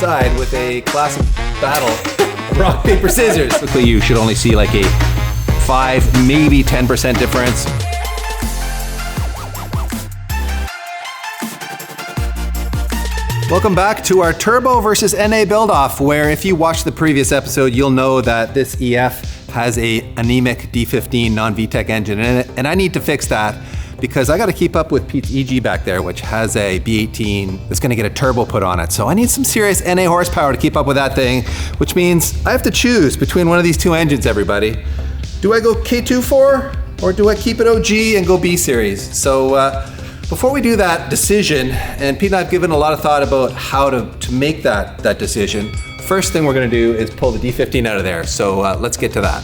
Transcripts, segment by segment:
inside with a classic battle of rock, paper, scissors. Typically, you should only see like a 5, maybe 10% difference. Welcome back to our Turbo versus NA build-off, where if you watched the previous episode, you'll know that this EF has a anemic D15 non-VTEC engine in it, and I need to fix that because I got to keep up with Pete's EG back there, which has a B18 that's going to get a turbo put on it. So I need some serious NA horsepower to keep up with that thing, which means I have to choose between one of these two engines, everybody. Do I go K24 or do I keep it OG and go B series? So before we do that decision, and Pete and I have given a lot of thought about how to make that decision, first thing we're going to do is pull the D15 out of there. So let's get to that.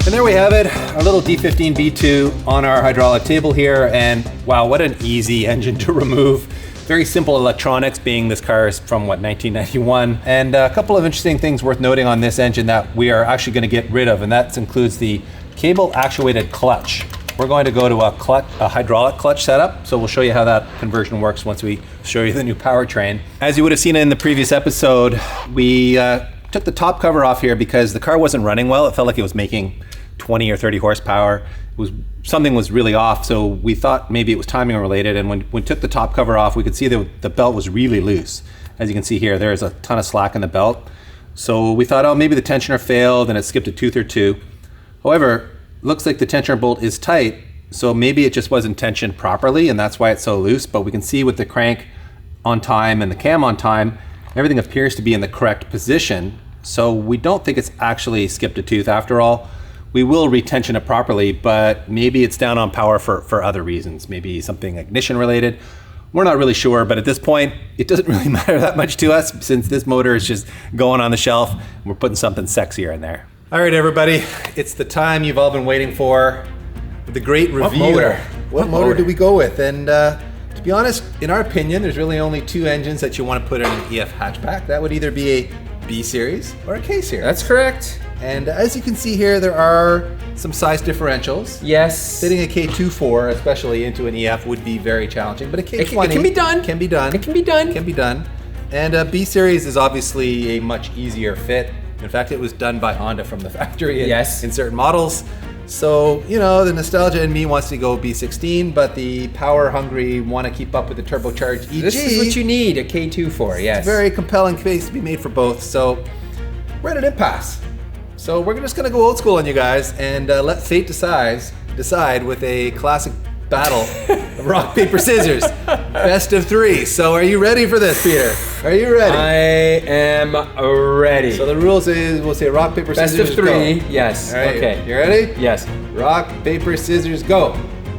And there we have it, our little D15 V2 on our hydraulic table here, and wow, what an easy engine to remove. Very simple electronics, being this car is from, 1991. And a couple of interesting things worth noting on this engine that we are actually going to get rid of, and that includes the cable actuated clutch. We're going to go to a hydraulic clutch setup, so we'll show you how that conversion works once we show you the new powertrain. As you would have seen in the previous episode, we took the top cover off here because the car wasn't running well. It felt like it was making 20 or 30 horsepower. Something was really off, so we thought maybe it was timing related, and when we took the top cover off, we could see that the belt was really loose. As you can see here, there's a ton of slack in the belt. So we thought, oh, maybe the tensioner failed and it skipped a tooth or two. However, looks like the tensioner bolt is tight, so maybe it just wasn't tensioned properly and that's why it's so loose. But we can see with the crank on time and the cam on time, everything appears to be in the correct position. So we don't think it's actually skipped a tooth after all. We will retension it properly, but maybe it's down on power for other reasons, maybe something ignition related. We're not really sure, but at this point, it doesn't really matter that much to us since this motor is just going on the shelf and we're putting something sexier in there. All right, everybody, it's the time you've all been waiting for, the great reveal. What motor do we go with? And to be honest, in our opinion, there's really only two engines that you want to put in an EF hatchback. That would either be a B series or a K series. That's correct. And as you can see here, there are some size differentials. Yes. Fitting a K24, especially into an EF, would be very challenging, but a K20 it can be done. Can be done. It can be done. Can be done. And a B series is obviously a much easier fit. In fact, it was done by Honda from the factory in certain models. So, you know, the nostalgia in me wants to go B16, but the power hungry want to keep up with the turbocharged EG. This is what you need a K2 for, yes. Very compelling case to be made for both. So we're at an impasse. So we're just gonna go old school on you guys and let fate decide with a classic battle of rock, paper, scissors. Best of 3. So are you ready for this, Peter? Are you ready? I am ready. So the rules is we'll say rock, paper, scissors, Best of 3, go. yes. All right, okay. You ready? Yes. Rock, paper, scissors, go.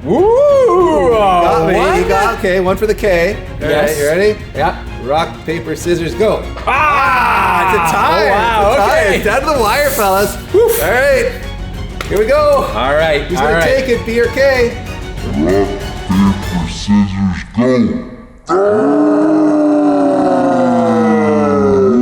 Woo! Got me. You got, okay, one for the K. All Yes. right, you ready? Yeah. Rock, paper, scissors, go. Ah! It's a tie. Oh, wow, It's a tie. okay. It's down to the wire, fellas. All right. Here we go. All right. Who's gonna take it, B or K? Rock, paper, scissors, go.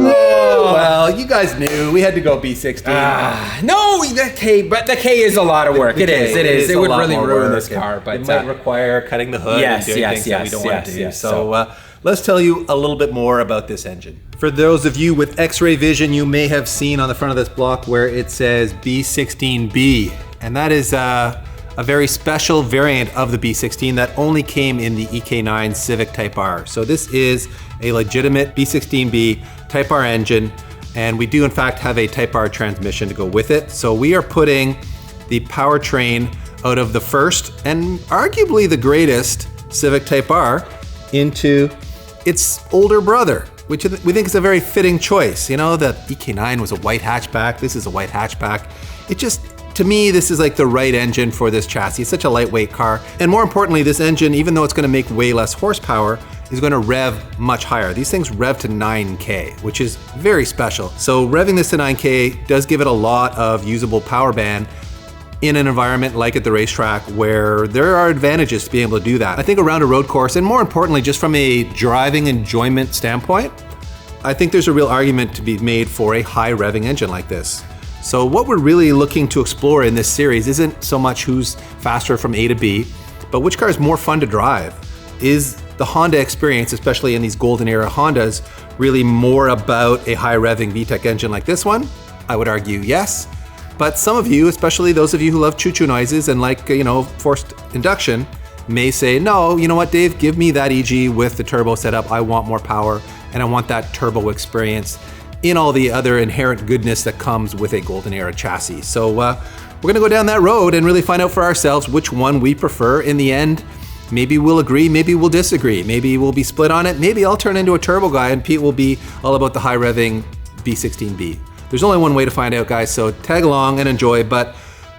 Well, you guys knew we had to go B16. No, the K, but the K is a lot of work. It is. It a would lot really more ruin work. this car, but it might require cutting the hood and doing things that we don't want to do. So let's tell you a little bit more about this engine. For those of you with X-ray vision, you may have seen on the front of this block where it says B16B, and that is a very special variant of the B16 that only came in the EK9 Civic Type R. So this is a legitimate B16B Type R engine, and we do in fact have a Type R transmission to go with it. So we are putting the powertrain out of the first and arguably the greatest Civic Type R into its older brother, which we think is a very fitting choice. You know, the EK9 was a white hatchback. This is a white hatchback. It just, to me, this is like the right engine for this chassis. It's such a lightweight car. And more importantly, this engine, even though it's gonna make way less horsepower, is gonna rev much higher. These things rev to 9K, which is very special. So revving this to 9K does give it a lot of usable power band in an environment like at the racetrack where there are advantages to being able to do that. I think around a road course, and more importantly, just from a driving enjoyment standpoint, I think there's a real argument to be made for a high revving engine like this. So what we're really looking to explore in this series isn't so much who's faster from A to B, but which car is more fun to drive. Is the Honda experience, especially in these golden era Hondas, really more about a high revving VTEC engine like this one? I would argue yes. But some of you, especially those of you who love choo-choo noises and like, you know, forced induction, may say, no, you know what, Dave, give me that EG with the turbo setup. I want more power and I want that turbo experience in all the other inherent goodness that comes with a golden era chassis. So we're gonna go down that road and really find out for ourselves which one we prefer. In the end, maybe we'll agree, maybe we'll disagree, maybe we'll be split on it, maybe I'll turn into a turbo guy and Pete will be all about the high revving B16B. There's only one way to find out, guys, so tag along and enjoy. But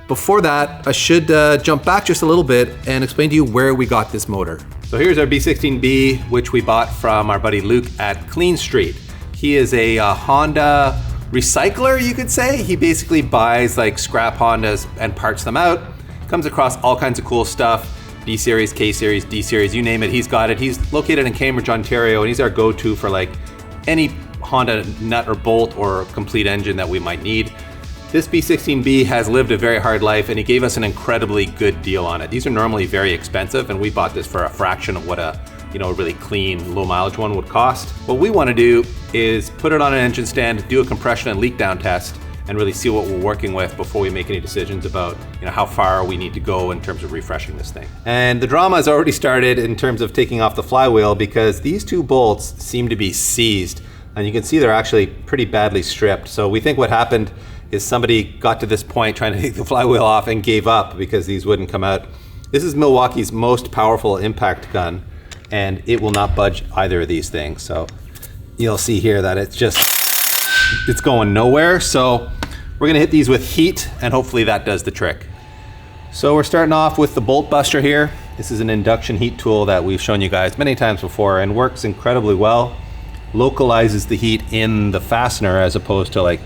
before that, I should jump back just a little bit and explain to you where we got this motor. So here's our B16B, which we bought from our buddy Luke at Clean Street. He is a Honda recycler, you could say. He basically buys like scrap Hondas and parts them out. Comes across all kinds of cool stuff. B series, K series, D series, you name it, he's got it. He's located in Cambridge, Ontario, and he's our go-to for like any Honda nut or bolt or complete engine that we might need. This B16B has lived a very hard life and he gave us an incredibly good deal on it. These are normally very expensive and we bought this for a fraction of what a really clean, low mileage one would cost. What we want to do is put it on an engine stand, do a compression and leak down test, and really see what we're working with before we make any decisions about how far we need to go in terms of refreshing this thing. And the drama has already started in terms of taking off the flywheel because these two bolts seem to be seized. And you can see they're actually pretty badly stripped. So we think what happened is somebody got to this point trying to take the flywheel off and gave up because these wouldn't come out. This is Milwaukee's most powerful impact gun and it will not budge either of these things. So you'll see here that it's going nowhere. So we're gonna hit these with heat and hopefully that does the trick. So we're starting off with the bolt buster here. This is an induction heat tool that we've shown you guys many times before and works incredibly well. Localizes the heat in the fastener as opposed to like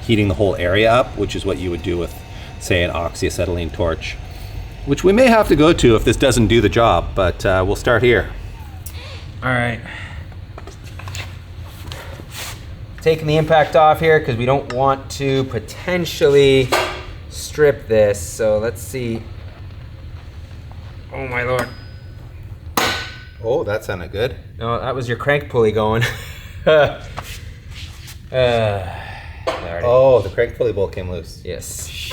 heating the whole area up, which is what you would do with, say, an oxyacetylene torch, which we may have to go to if this doesn't do the job, but we'll start here. All right. taking the impact off here because we don't want to potentially strip this. So let's see. Oh my Lord. Oh, that sounded good. No, that was your crank pulley going. Oh, the crank pulley bolt came loose. Yes.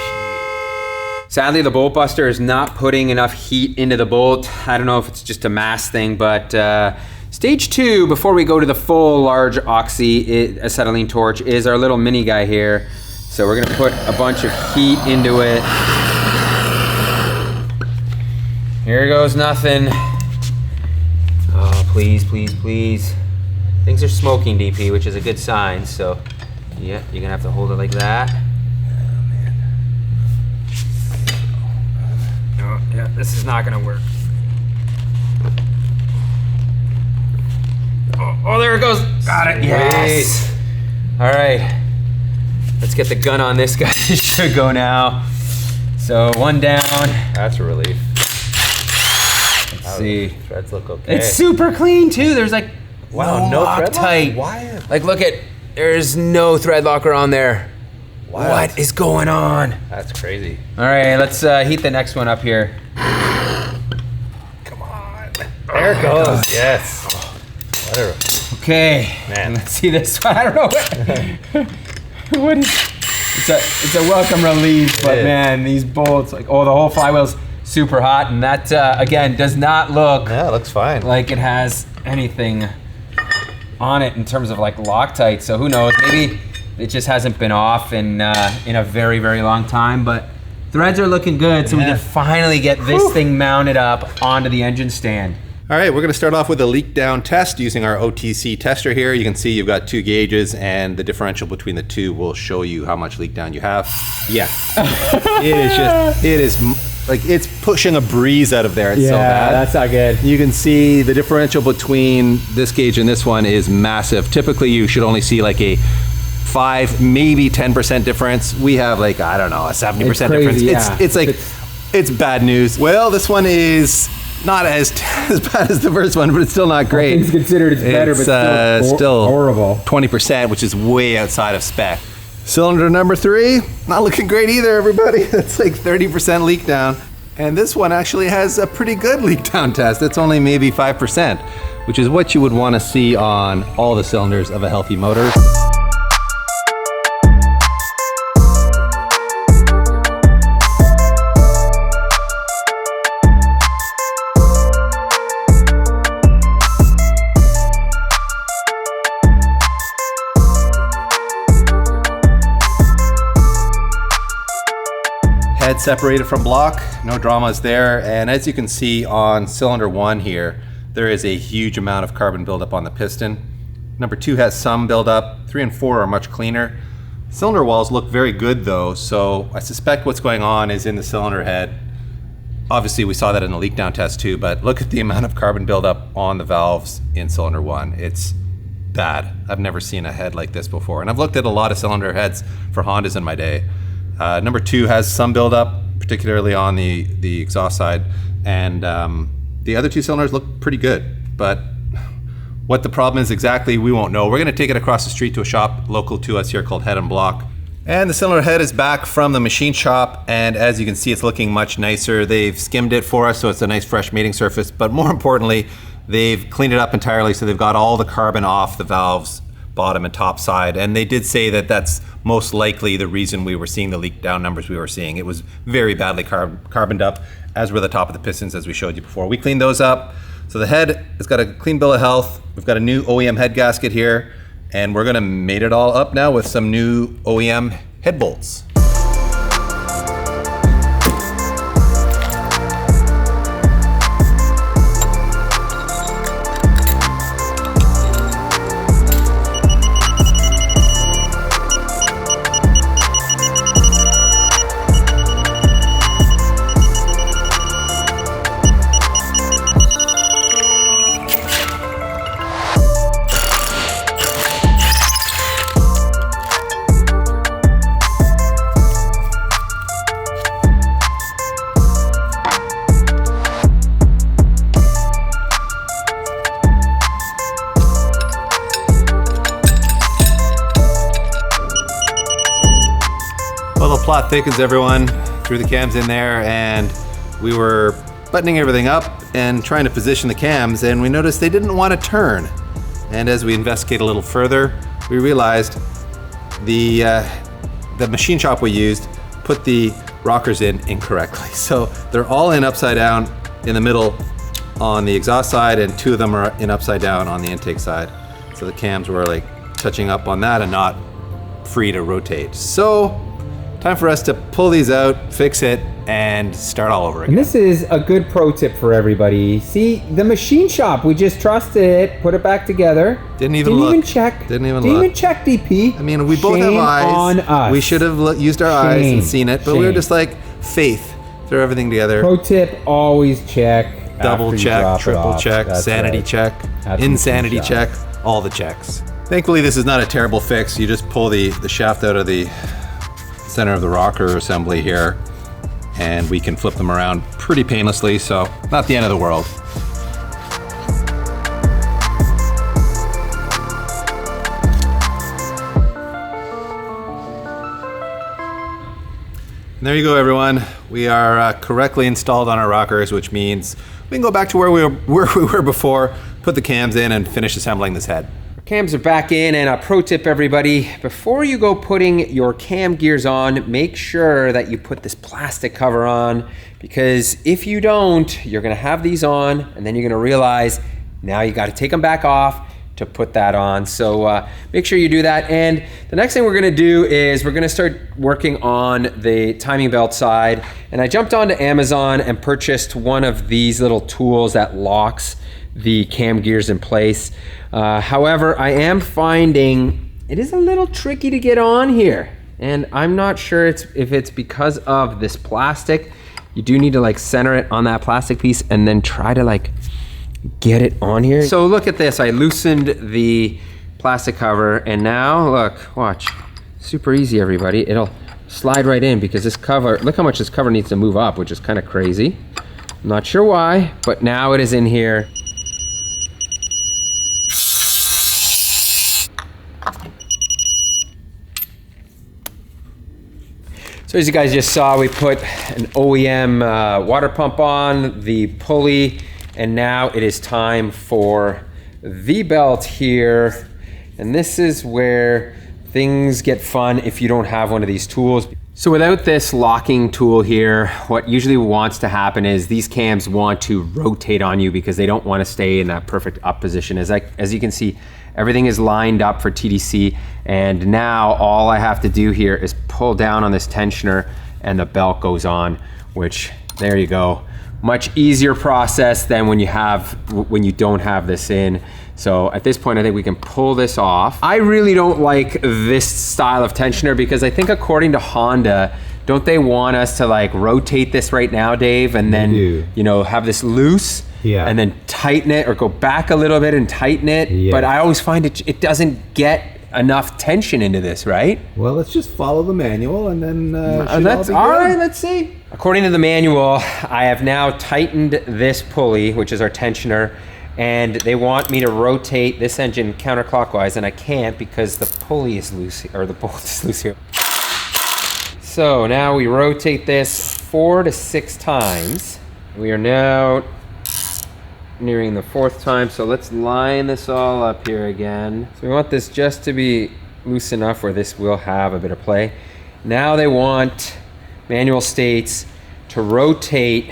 Sadly, the bolt buster is not putting enough heat into the bolt. I don't know if it's just a mass thing, but stage 2, before we go to the full large oxy acetylene torch, is our little mini guy here. So we're gonna put a bunch of heat into it. Here goes nothing. Oh, please, please, please. Things are smoking, DP, which is a good sign, so yeah, you're gonna have to hold it like that. Oh, yeah, this is not gonna work. Oh, there it goes. Got it, yes. All right, let's get the gun on this guy. It should go now. So 1 down. That's a relief. Let's see. Threads look okay. It's super clean too. There's like Wow, no thread Loctite. lock? Why? Like look at, there's no thread locker on there. Wow. What is going on? That's crazy. All right, let's heat the next one up here. Come on. There it goes. Yes. Whatever. Okay, Man. let's see this one. I don't know what is. It's a welcome relief, but is. man, these bolts, like, oh, the whole flywheel's super hot, and that again does not look Yeah, it looks fine. like it has anything on it in terms of like Loctite. So who knows? Maybe it just hasn't been off in a very, very long time. But threads are looking good, so we can finally get this thing mounted up onto the engine stand. All right, we're going to start off with a leak down test using our OTC tester here. You can see you've got 2 gauges, and the differential between the 2 will show you how much leak down you have. Yeah, it is like it's pushing a breeze out of there. It's so bad. That's not good. You can see the differential between this gauge and this one is massive. Typically, you should only see like a 5, maybe 10% difference. We have like, I don't know, a 70% difference. Yeah. It's like, it's bad news. Well, this one is not as bad as the first one, but it's still not great. Things considered it's better, but still horrible. 20%, which is way outside of spec. Cylinder number 3, not looking great either, everybody. It's like 30% leak down. And this one actually has a pretty good leak down test. It's only maybe 5%, which is what you would want to see on all the cylinders of a healthy motor. Head separated from block, no dramas there. And as you can see on cylinder 1 here, there is a huge amount of carbon buildup on the piston. Number 2 has some buildup. 3 and 4 are much cleaner. Cylinder walls look very good though, so I suspect what's going on is in the cylinder head. Obviously we saw that in the leak down test too, but look at the amount of carbon buildup on the valves in cylinder 1. It's bad. I've never seen a head like this before. And I've looked at a lot of cylinder heads for Hondas in my day. Number 2 has some buildup, particularly on the exhaust side, and the other 2 cylinders look pretty good. But what the problem is exactly, we won't know. We're going to take it across the street to a shop local to us here called Head and Block. And the cylinder head is back from the machine shop, and as you can see, it's looking much nicer. They've skimmed it for us, so it's a nice fresh mating surface, but more importantly, they've cleaned it up entirely, so they've got all the carbon off the valves, bottom and top side. And they did say that that's most likely the reason we were seeing the leak down numbers we were seeing. It was very badly carboned up, as were the top of the pistons, as we showed you before. We cleaned those up. So the head has got a clean bill of health. We've got a new OEM head gasket here, and we're gonna mate it all up now with some new OEM head bolts. Plot thickens, everyone. Threw the cams in there and we were buttoning everything up and trying to position the cams, and we noticed they didn't want to turn. And as we investigate a little further, we realized the machine shop we used put the rockers in incorrectly. So they're all in upside down in the middle on the exhaust side, and 2 of them are in upside down on the intake side. So the cams were like touching up on that and not free to rotate. So time for us to pull these out, fix it, and start all over again. And this is a good pro tip for everybody. See, the machine shop, we just trusted it, put it back together. Didn't even check. Didn't even check, DP. I mean, we both have eyes. On us. We should have used our eyes and seen it, but we were just like, faith, throw everything together. Pro tip, always check. Double check, triple check, sanity check, insanity check, all the checks. Thankfully, this is not a terrible fix. You just pull the shaft out of the center of the rocker assembly here, and we can flip them around pretty painlessly, so not the end of the world. And there you go, everyone. We are correctly installed on our rockers, which means we can go back to where we were before, put the cams in, and finish assembling this head. Cams are back in, and a pro tip, everybody, before you go putting your cam gears on, make sure that you put this plastic cover on, because if you don't, you're gonna have these on, and then you're gonna realize now you gotta take them back off to put that on. So make sure you do that. And the next thing we're gonna do is we're gonna start working on the timing belt side. And I jumped onto Amazon and purchased one of these little tools that locks the cam gears in place. However, I am finding it is a little tricky to get on here, and I'm not sure if it's because of this plastic. You do need to like center it on that plastic piece and then try to like get it on here. So look at this, I loosened the plastic cover, and now look, watch, super easy, everybody. It'll slide right in because this cover, look how much this cover needs to move up, which is kind of crazy. I'm not sure why, but now it is in here. So as you guys just saw, we put an OEM water pump on the pulley, and now it is time for the belt here. And this is where things get fun if you don't have one of these tools. So without this locking tool here, what usually wants to happen is these cams want to rotate on you because they don't want to stay in that perfect up position. As you can see, everything is lined up for TDC, and now all I have to do here is pull down on this tensioner and the belt goes on, which, there you go. Much easier process than when you don't have this in. So at this point, I think we can pull this off. I really don't like this style of tensioner because I think according to Honda, don't they want us to like rotate this right now, Dave, and then, you know, have this loose? Yeah. And then tighten it, or go back a little bit and tighten it. Yeah. But I always find it doesn't get enough tension into this, right? Well, let's just follow the manual and then that's all right, let's see. According to the manual, I have now tightened this pulley, which is our tensioner, and they want me to rotate this engine counterclockwise, and I can't because the pulley is loose, or the bolt is loose here. So now we rotate this 4 to 6 times. We are now nearing the 4th time, so let's line this all up here again. So we want this just to be loose enough where this will have a bit of play. Now they want, manual states, to rotate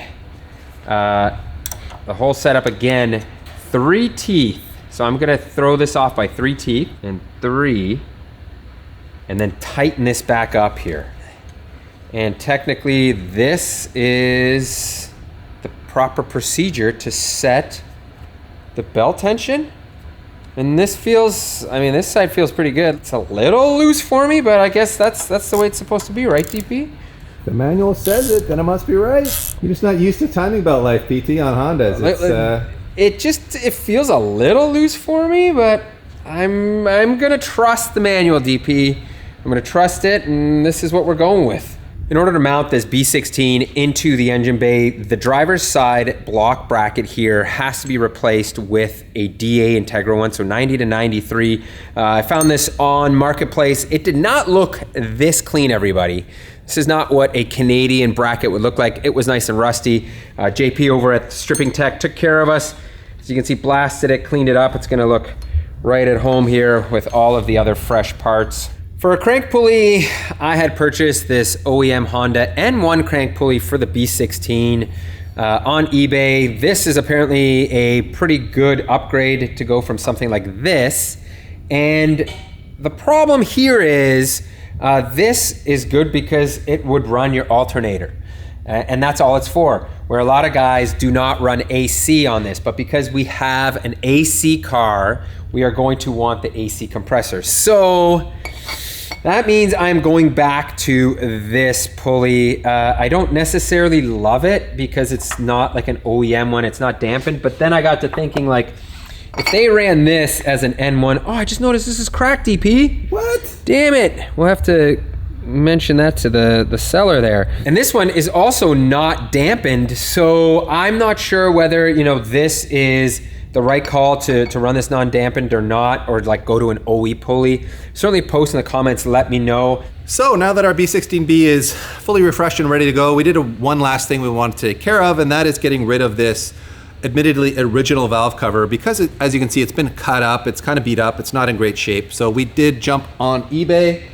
the whole setup again 3 teeth. So I'm gonna throw this off by 3 teeth, and 3, and then tighten this back up here. And technically this is the proper procedure to set the belt tension. And this feels, I mean, this side feels pretty good. It's a little loose for me, but I guess that's the way it's supposed to be, right, DP? The manual says it, then it must be right. You're just not used to timing belt life, PT, on Hondas. It feels a little loose for me, but I'm gonna trust the manual, DP. I'm gonna trust it, and this is what we're going with. In order to mount this B16 into the engine bay, the driver's side block bracket here has to be replaced with a DA Integra one, so 90 to 93. I found this on Marketplace. It did not look this clean, everybody. This is not what a Canadian bracket would look like. It was nice and rusty. JP over at Stripping Tech took care of us. As you can see, blasted it, cleaned it up. It's gonna look right at home here with all of the other fresh parts. For a crank pulley, I had purchased this OEM Honda N1 crank pulley for the B16 on eBay. This is apparently a pretty good upgrade to go from something like this. And the problem here is this is good because it would run your alternator. And that's all it's for. Where a lot of guys do not run AC on this, but because we have an AC car, we are going to want the AC compressor. So that means I'm going back to this pulley. I don't necessarily love it because it's not like an OEM one, it's not dampened, but then I got to thinking like, if they ran this as an N1, oh, I just noticed this is cracked, DP. What? Damn it. We'll have to mention that to the seller there. And this one is also not dampened, so I'm not sure whether, you know, this is the right call to run this non-dampened or not, or like go to an OE pulley. Certainly post in the comments, let me know. So now that our B16B is fully refreshed and ready to go, we did one last thing we wanted to take care of, and that is getting rid of this admittedly original valve cover because as you can see, it's been cut up, it's kind of beat up, it's not in great shape. So we did jump on eBay,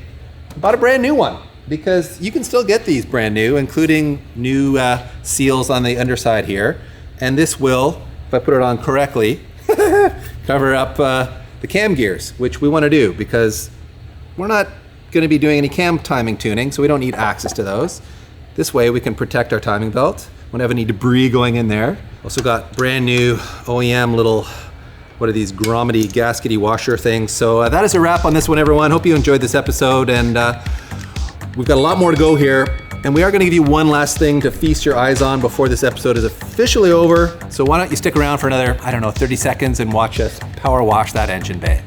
bought a brand new one because you can still get these brand new, including new seals on the underside here. And this will, if I put it on correctly, cover up the cam gears, which we want to do because we're not going to be doing any cam timing tuning, so we don't need access to those. This way we can protect our timing belt. Won't have any debris going in there. Also got brand new OEM little, what are these, grommety, gaskety washer things. So that is a wrap on this one, everyone. Hope you enjoyed this episode, and we've got a lot more to go here. And we are gonna give you one last thing to feast your eyes on before this episode is officially over. So why don't you stick around for another, I don't know, 30 seconds and watch us power wash that engine bay.